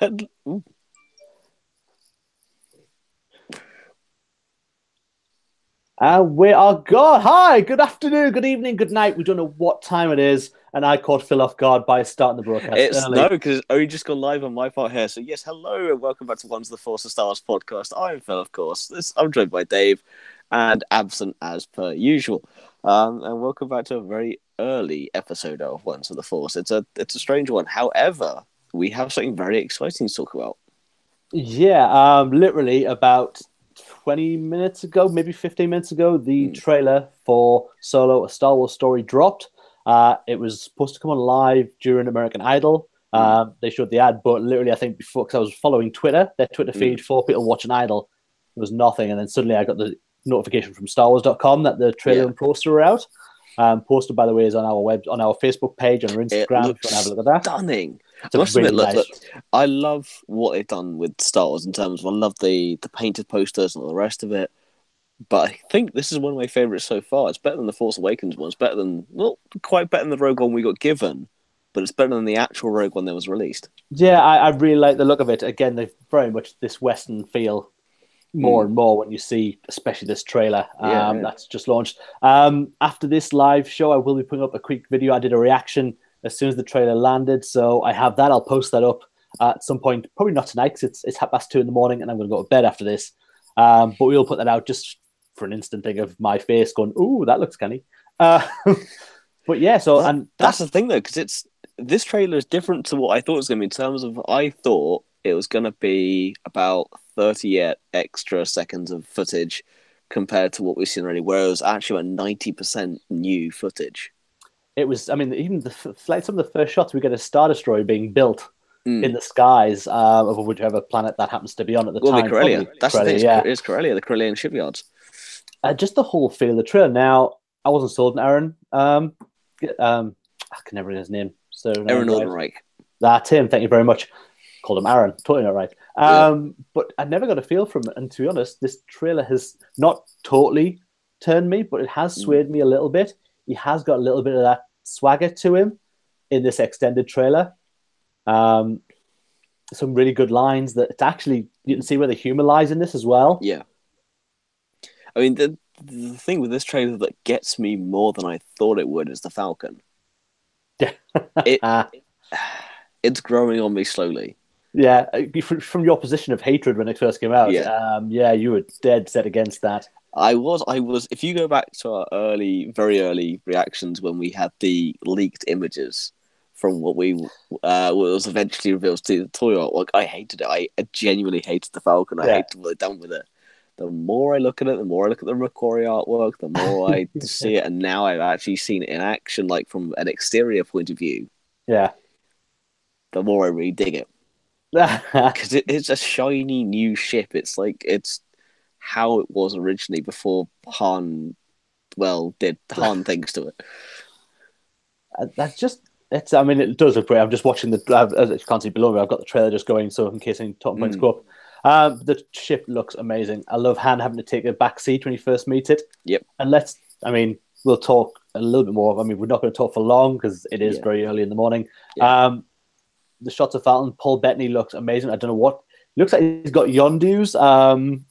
Ooh. We are God. Hi, good afternoon, good evening, good night. We don't know what time it is, and I caught Phil off guard by starting the broadcast It's no, early. because it's only just gone live on my part here. So yes, hello and welcome back to Ones of the Force of Star Wars podcast. I'm Phil, of course. I'm joined by Dave, and absent as per usual. And welcome back to a very early episode of Ones of the Force. It's a strange one. However, we have something very exciting to talk about. Yeah, literally about 20 minutes ago, maybe 15 minutes ago, the trailer for Solo: A Star Wars Story dropped. It was supposed to come on live during American Idol. They showed the ad, but literally, I think before, because I was following Twitter, their Twitter feed for people watching Idol, there was nothing. And then suddenly I got the notification from StarWars.com that the trailer and poster were out. Posted, by the way, is on our Facebook page, on our Instagram. It If you want looks to have a look at that, stunning. it's I a must really admit, look, nice. I love what they've done with Star Wars in terms of I love the painted posters and all the rest of it. But I think this is one of my favourites so far. It's better than the Force Awakens one. It's better than, well, quite better than the Rogue One we got given, but it's better than the actual Rogue One that was released. Yeah, I really like the look of it. Again, they've very much this Western feel more and more when you see, especially this trailer that's just launched. After this live show, I will be putting up a quick video. I did a reaction as soon as the trailer landed, so I have that. I'll post that up at some point, probably not tonight because it's 2:30 in the morning and I'm going to go to bed after this. But we'll put that out just for an instant thing of my face going, "Ooh, that looks canny." But yeah, so and that's the thing though, because this trailer is different to what I thought it was going to be in terms of I thought it was going to be about 30 extra seconds of footage compared to what we've seen already, whereas actually about 90% new footage. It was, I mean, even like some of the first shots, we get a Star Destroyer being built in the skies of whichever planet that happens to be on at the time. Corellia. That's Corellia, the thing, yeah. it's Corellia, the Corellian shipyards. Just the whole feel of the trailer. Now, I wasn't sold on Aaron. I can never remember his name. So Aaron Nordenreich. That's him. Thank you very much. Called him Aaron. Totally not right. But I never got a feel from it. And to be honest, this trailer has not totally turned me, but it has swayed me a little bit. He has got a little bit of that swagger to him in this extended trailer. Some really good lines that it's actually, you can see where the humor lies in this as well. Yeah. I mean, the thing with this trailer that gets me more than I thought it would is the Falcon. It's growing on me slowly. Yeah, from your position of hatred when it first came out, you were dead set against that. I was. If you go back to our very early reactions when we had the leaked images from what was eventually revealed to the toy artwork, I hated it. I genuinely hated the Falcon. I hated what they'd done with it. The more I look at it, the more I look at the McQuarrie artwork, the more I see it, and now I've actually seen it in action, like from an exterior point of view. Yeah. The more I really dig it. Because it's a shiny new ship. It's how it was originally before Han, did Han things to it. That's just, I mean, it does look great. I'm just watching as you can't see below me, I've got the trailer just going, so in case any talking points go up. The ship looks amazing. I love Han having to take a back seat when he first meets it. Yep. And we'll talk a little bit more. I mean, we're not going to talk for long because it is very early in the morning. Yeah. The shots of Falcon, Paul Bettany looks amazing. I don't know what. Looks like he's got Yondu's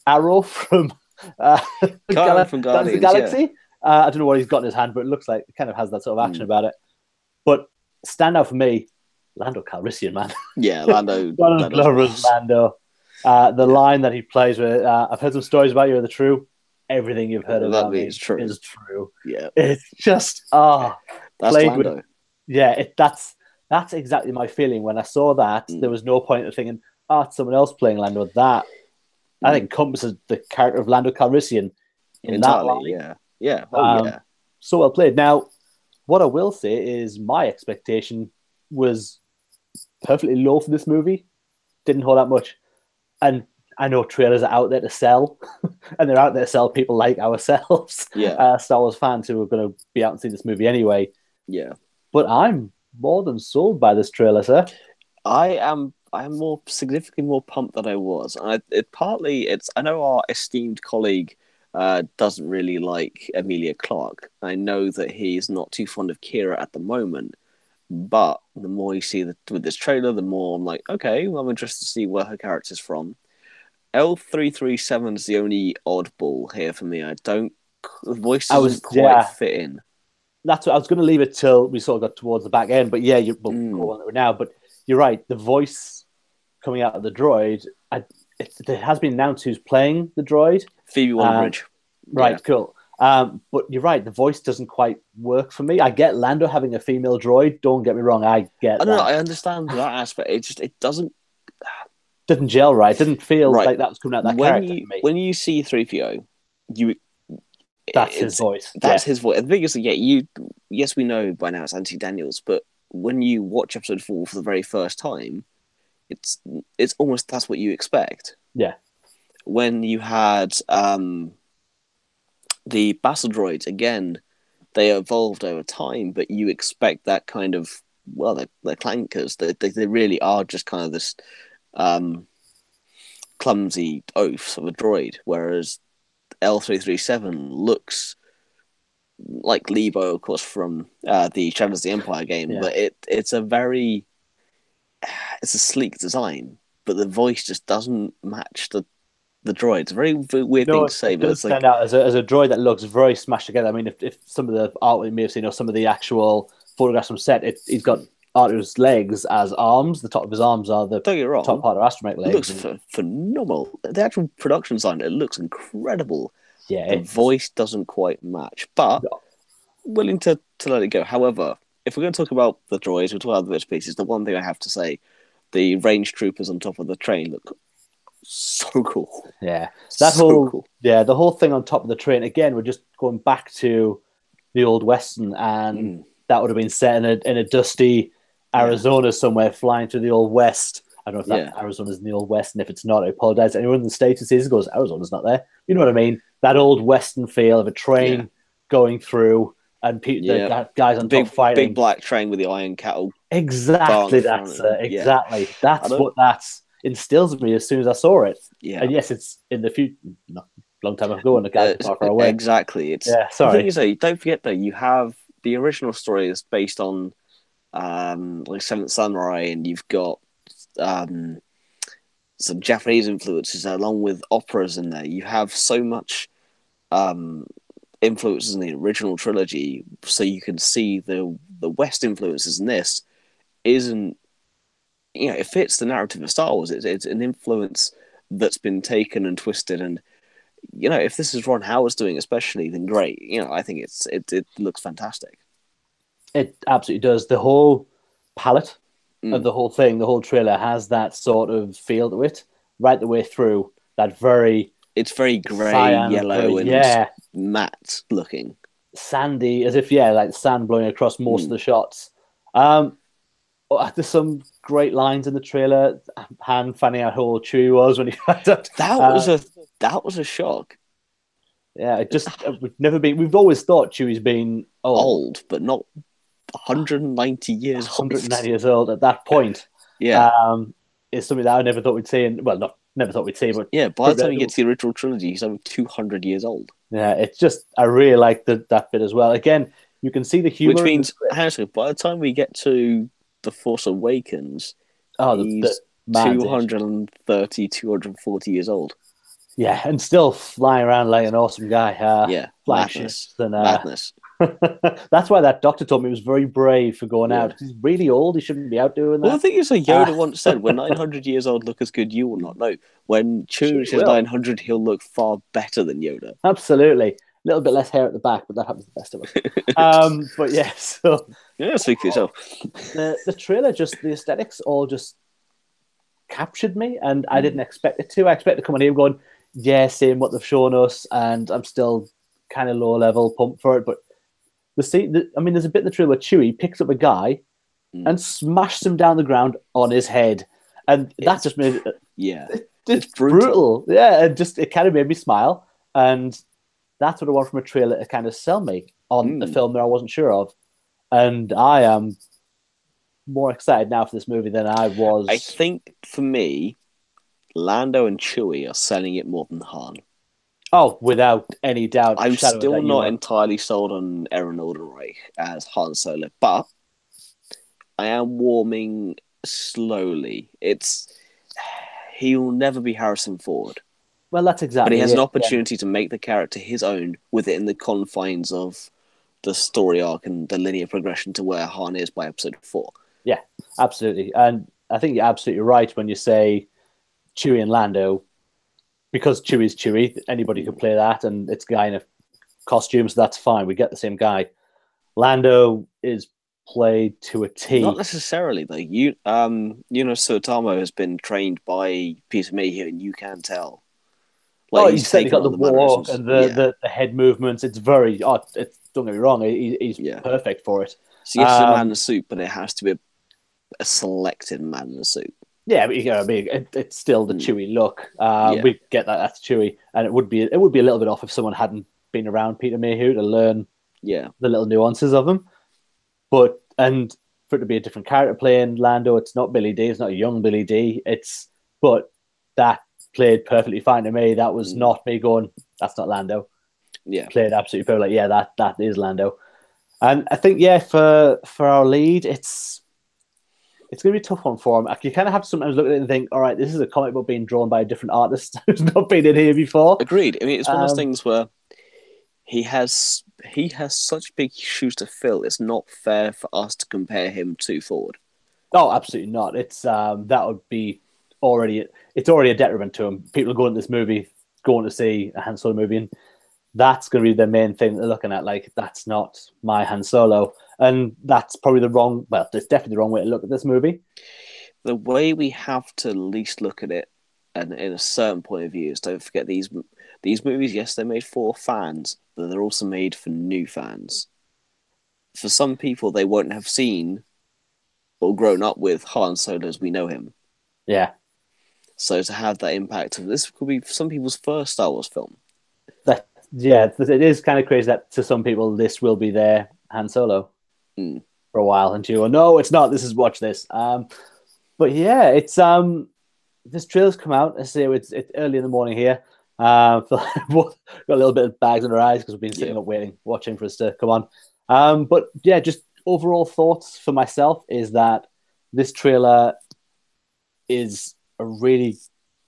arrow from Guardians of the Galaxy. Yeah. I don't know what he's got in his hand, but it looks like it kind of has that sort of action about it. But standout for me, Lando Calrissian, man. Yeah, Lando. Lando. The line that he plays with, I've heard some stories about you. Are they true? Everything you've heard about me is true. Yeah. It's just, that's Lando. That's exactly my feeling. When I saw that, there was no point of thinking, it's someone else playing Lando. That, I think, encompasses the character of Lando Calrissian in that line. Yeah. Yeah. So well played. Now, what I will say is my expectation was perfectly low for this movie. Didn't hold that much. And I know trailers are out there to sell, and they're out there to sell people like ourselves, Star Wars fans who are going to be out and see this movie anyway. Yeah. But I'm more than sold by this trailer, sir. I am significantly more pumped than I was. And I know our esteemed colleague doesn't really like Emilia Clarke. I know that he's not too fond of Kira at the moment, but the more you see with this trailer, the more I'm like, okay, well, I'm interested to see where her character's from. L337 is the only oddball here for me. The voice doesn't quite fit in. That's what I was going to leave it till we sort of got towards the back end, but yeah, we'll go on it now. But you're right, the voice coming out of the droid, it has been announced who's playing the droid. Phoebe Waller-Bridge. Right, cool. But you're right, the voice doesn't quite work for me. I get Lando having a female droid. Don't get me wrong, I get that. I understand that aspect. It doesn't didn't gel right. It didn't feel like that was coming out of that character for me. When you see 3PO, that's his voice. That's his voice. The biggest thing, yes, we know by now it's Anthony Daniels, but when you watch episode 4 for the very first time, it's almost that's what you expect. Yeah. When you had the battle droids, again, they evolved over time, but you expect that kind of, well, they're clankers. They really are just kind of this clumsy oafs of a droid, whereas L337 looks like Lebo, of course, from the Shadows of the Empire game, but it's a sleek design, but the voice just doesn't match the droid. It's a very weird thing to say, but it does stand out as a droid that looks very smashed together. I mean, if some of the art we may have seen or some of the actual photographs from set, he's got Artu's legs as arms. The top of his arms are the top part of astromech legs. It looks phenomenal. The actual production design, it looks incredible. Yeah, the voice doesn't quite match, but willing to let it go. However, if we're going to talk about the droids, we'll talk about the bits and pieces. The one thing I have to say, the range troopers on top of the train look so cool. Yeah, the whole thing on top of the train. Again, we're just going back to the old Western, and that would have been set in a dusty Arizona somewhere, flying through the old West. I don't know if that Arizona's in the old West, and if it's not, I apologize. Anyone in the States who sees it goes, Arizona's not there. You know what I mean? That old Western feel of a train going through, and the guys on top fighting. Big black train with the iron cattle. Exactly, that's what that instills in me as soon as I saw it. Yeah. And yes, it's in the future, long time ago, and the guys far away. Exactly. Sorry. Don't forget though, you have the original story is based on like Seventh Samurai, and you've got some Japanese influences along with operas in there. You have so much influences in the original trilogy, so you can see the West influences in this isn't, it fits the narrative of Star Wars. It's an influence that's been taken and twisted, and if this is Ron Howard's doing especially, then great. I think it looks fantastic. It absolutely does. The whole palette of the whole thing, the whole trailer has that sort of feel to it right the way through. It's very grey, yellow, and matte looking. Sandy, as if, like sand blowing across most of the shots. There's some great lines in the trailer. Han finding out how old Chewie was when he found out. That was a shock. Yeah, we've always thought Chewie's been old, but not 190 years 190 years old at that point. Is something that I never thought we'd see, never thought we'd see, but by the time you get to the original trilogy, he's over 200 years old. Yeah, it's just, I really like that bit as well. Again, you can see the humor. Which means, actually, by the time we get to The Force Awakens, he's 230, 240 years old. Yeah, and still flying around like an awesome guy. Madness. Madness. That's why that doctor told me he was very brave for going out. He's really old. He shouldn't be out doing that. Well, I think it's like Yoda once said, when 900 years old look as good, you will not know. When Chewie is 900, he'll look far better than Yoda. Absolutely. A little bit less hair at the back, but that happens to the best of us. But so... Yeah, speak for yourself. The trailer, the aesthetics all just captured me, and I didn't expect it to. I expected to come on here going, seeing what they've shown us, and I'm still kind of low level pumped for it, but there's a bit in the trailer where Chewie picks up a guy and smashes him down the ground on his head, and that just made it. It's brutal. Yeah, and it kind of made me smile, and that's what I want from a trailer to kind of sell me on the film that I wasn't sure of, and I am more excited now for this movie than I was. I think for me, Lando and Chewie are selling it more than Han. Oh, without any doubt. I'm still not entirely sold on Aaron Alderreich as Han Solo, but I am warming slowly. He will never be Harrison Ford. Well, that's exactly. But he has an opportunity to make the character his own within the confines of the story arc and the linear progression to where Han is by episode 4. Yeah, absolutely. And I think you're absolutely right when you say Chewie and Lando, because Chewie's Chewie, anybody could play that, and it's a guy in a costume, so that's fine. We get the same guy. Lando is played to a T. Not necessarily, though. Sotamo has been trained by Peter Mayhew, and you can tell. He's certainly got the walk and the head movements. It's very. Don't get me wrong. He's perfect for it. So yes, it's a man in a suit, but it has to be a selected man in a suit. Yeah, but it's still the Chewie look. We get that's Chewie, and it would be a little bit off if someone hadn't been around Peter Mayhew to learn the little nuances of him. And for it to be a different character playing Lando, it's not Billy D. It's not a young Billy D. But that played perfectly fine to me. That was not me going, that's not Lando. Yeah, played absolutely perfectly. Like, that is Lando. And I think for our lead, it's going to be a tough one for him. You kind of have to sometimes look at it and think, all right, this is a comic book being drawn by a different artist who's not been in here before. Agreed. I mean, it's one of those things where he has such big shoes to fill. It's not fair for us to compare him to Ford. Oh, absolutely not. It's that would be already a detriment to him. People are going to this movie, going to see a Han Solo movie, and that's going to be the main thing they're looking at. Like, that's not my Han Solo. And that's probably it's definitely the wrong way to look at this movie. The way we have to at least look at it, and in a certain point of view, is don't forget these movies, yes, they're made for fans, but they're also made for new fans. For some people, they won't have seen or grown up with Han Solo as we know him. Yeah. So to have that impact of this could be some people's first Star Wars film. It is kind of crazy that to some people this will be their Han Solo for a while, and you go, no, it's not. Watch this. But yeah, it's this trailer's come out. I say it's early in the morning here. Got a little bit of bags under our eyes because we've been sitting up watching for us to come on. But yeah, just overall thoughts for myself is that this trailer is a really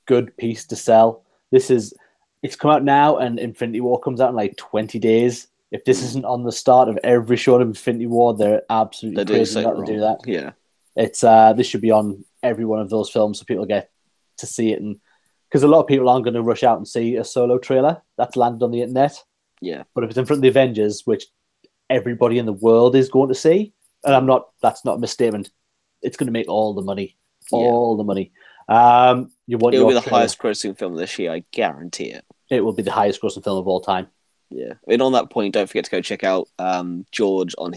good piece to sell. It's come out now, and Infinity War comes out in like 20 days. If this isn't on the start of every shot of Infinity War, they're absolutely crazy not to do that. Yeah, it's this should be on every one of those films so people get to see it, and because a lot of people aren't going to rush out and see a Solo trailer that's landed on the internet. Yeah, but if it's in front of the Avengers, which everybody in the world is going to see, and that's not a misstatement, it's going to make all the money. All the money. It'll be the highest grossing film this year, I guarantee it. It will be the highest grossing film of all time. Yeah. I mean, on that point, don't forget to go check out George on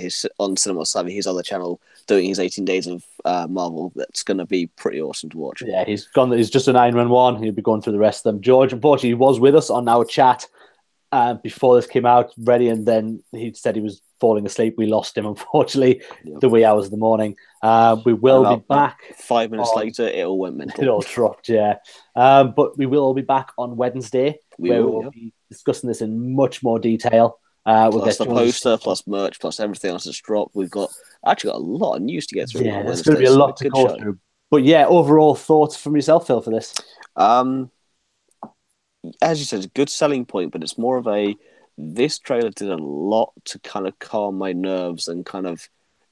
Cinema Savvy, his other channel, doing his 18 days of Marvel. That's going to be pretty awesome to watch. Yeah, he's just a 9-1-1. He'll be going through the rest of them. George, unfortunately, he was with us on our chat before this came out, ready, and then he said he was falling asleep. We lost him, unfortunately, the wee hours of the morning. We will be back. 5 minutes later, it all went mental. It all dropped, yeah. But we will all be back on Wednesday, where we will be discussing this in much more detail. We'll plus the poster, plus merch, plus everything else that's dropped. We've actually got a lot of news to get through. Yeah, there's going to be a lot to go through. But yeah, overall thoughts from yourself, Phil, for this? As you said, a good selling point, but it's more of this trailer did a lot to kind of calm my nerves and kind of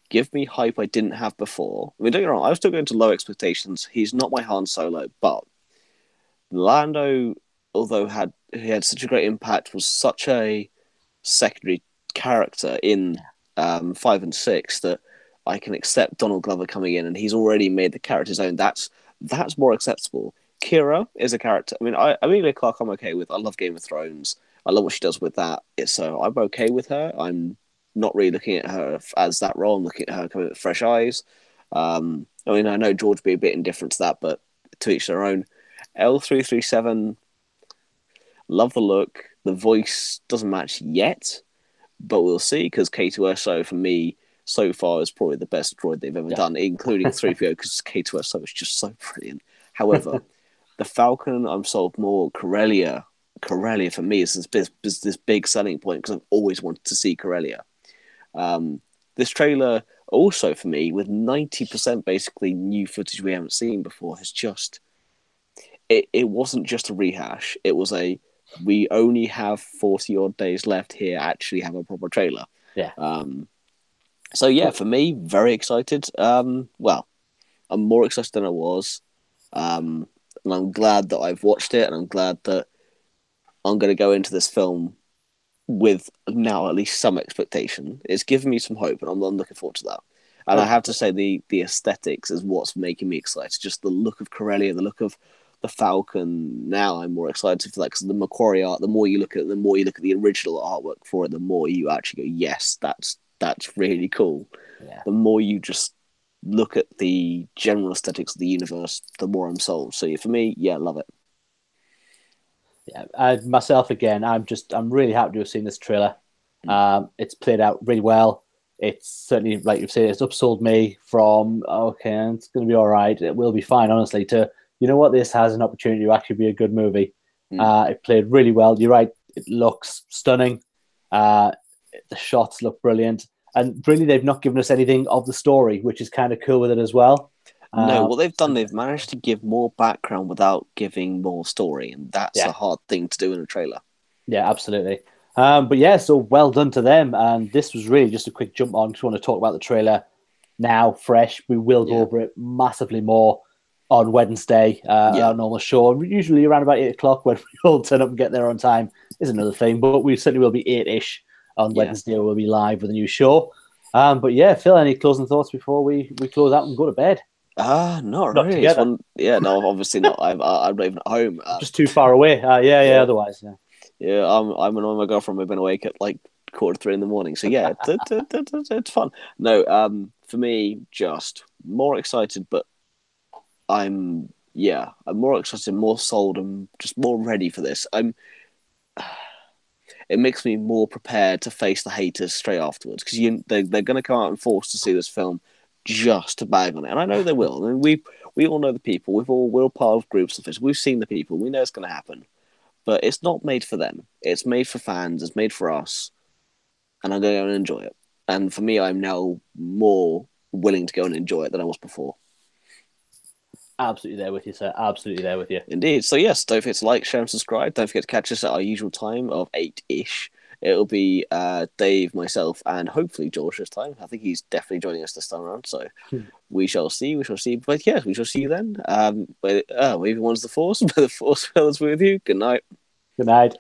give me hype I didn't have before. I mean, don't get me wrong, I was still going to low expectations. He's not my Han Solo, but Lando, although he had such a great impact, was such a secondary character in 5 and 6 that I can accept Donald Glover coming in, and he's already made the character his own. That's more acceptable. Kira is a character. I mean, Emilia Clarke I'm okay with. I love Game of Thrones. I love what she does with that. So I'm okay with her. I'm not really looking at her as that role. I'm looking at her coming with fresh eyes. I mean, I know George would be a bit indifferent to that, but to each their own. L337, love the look. The voice doesn't match yet, but we'll see, because K2SO, for me, so far is probably the best droid they've ever done, including 3PO, because K2SO is just so brilliant. However, the Falcon, I'm sold more. Corellia for me is this big selling point, because I've always wanted to see Corellia. This trailer also for me, with 90% basically new footage we haven't seen before, has just it wasn't just a rehash. It was we only have 40 odd days left here. Actually, have a proper trailer. Yeah. So yeah, for me, very excited. Well, I'm more excited than I was, and I'm glad that I've watched it, and I'm glad that I'm going to go into this film with now at least some expectation. It's given me some hope, and I'm looking forward to that. And I have to say, the aesthetics is what's making me excited. Just the look of Corellia, the look of the Falcon. Now I'm more excited for that because the Macquarie art. The more you look at it, the more you look at the original artwork for it, the more you actually go, yes, that's really cool. Yeah. The more you just look at the general aesthetics of the universe, the more I'm sold. So for me, yeah, love it. Yeah, myself again. I'm really happy to have seen this trailer. It's played out really well. It's certainly, like you've said, it's upsold me from okay, it's going to be all right. It will be fine, honestly. To you know what, this has an opportunity to actually be a good movie. It played really well. You're right. It looks stunning. The shots look brilliant, and really, they've not given us anything of the story, which is kind of cool with it as well. No, what they've done, they've managed to give more background without giving more story, and that's a hard thing to do in a trailer. Yeah, absolutely. But yeah, so well done to them. And this was really just a quick jump on. Just want to talk about the trailer now, fresh. We will go over it massively more on Wednesday, our normal show. Usually around about 8 o'clock when we all turn up and get there on time is another thing. But we certainly will be 8-ish on Wednesday. We'll be live with a new show. But yeah, Phil, any closing thoughts before we close out and go to bed? Not really. No, obviously not. I'm not even at home. Just too far away. Otherwise, yeah. I'm annoying my girlfriend. We've been awake at like 2:45 in the morning. So yeah, it's fun. No, for me, just more excited, but I'm more excited, more sold, and just more ready for this. It makes me more prepared to face the haters straight afterwards because they're going to come out and force to see this film just to bag on it, and I know they will. I mean, we all know the people. We're all part of groups of this. We've seen the people. We know it's going to happen, but it's not made for them. It's made for fans. It's made for us, and I'm going to go and enjoy it. And for me, I'm now more willing to go and enjoy it than I was before. Absolutely there with you, sir. Absolutely there with you. Indeed. So yes, don't forget to like, share, and subscribe. Don't forget to catch us at our usual time of 8-ish. It'll be Dave, myself, and hopefully George this time. I think he's definitely joining us this time around. So we shall see. We shall see. But yes, we shall see you then. Maybe one's the Force, but the Force fellas with you. Good night. Good night.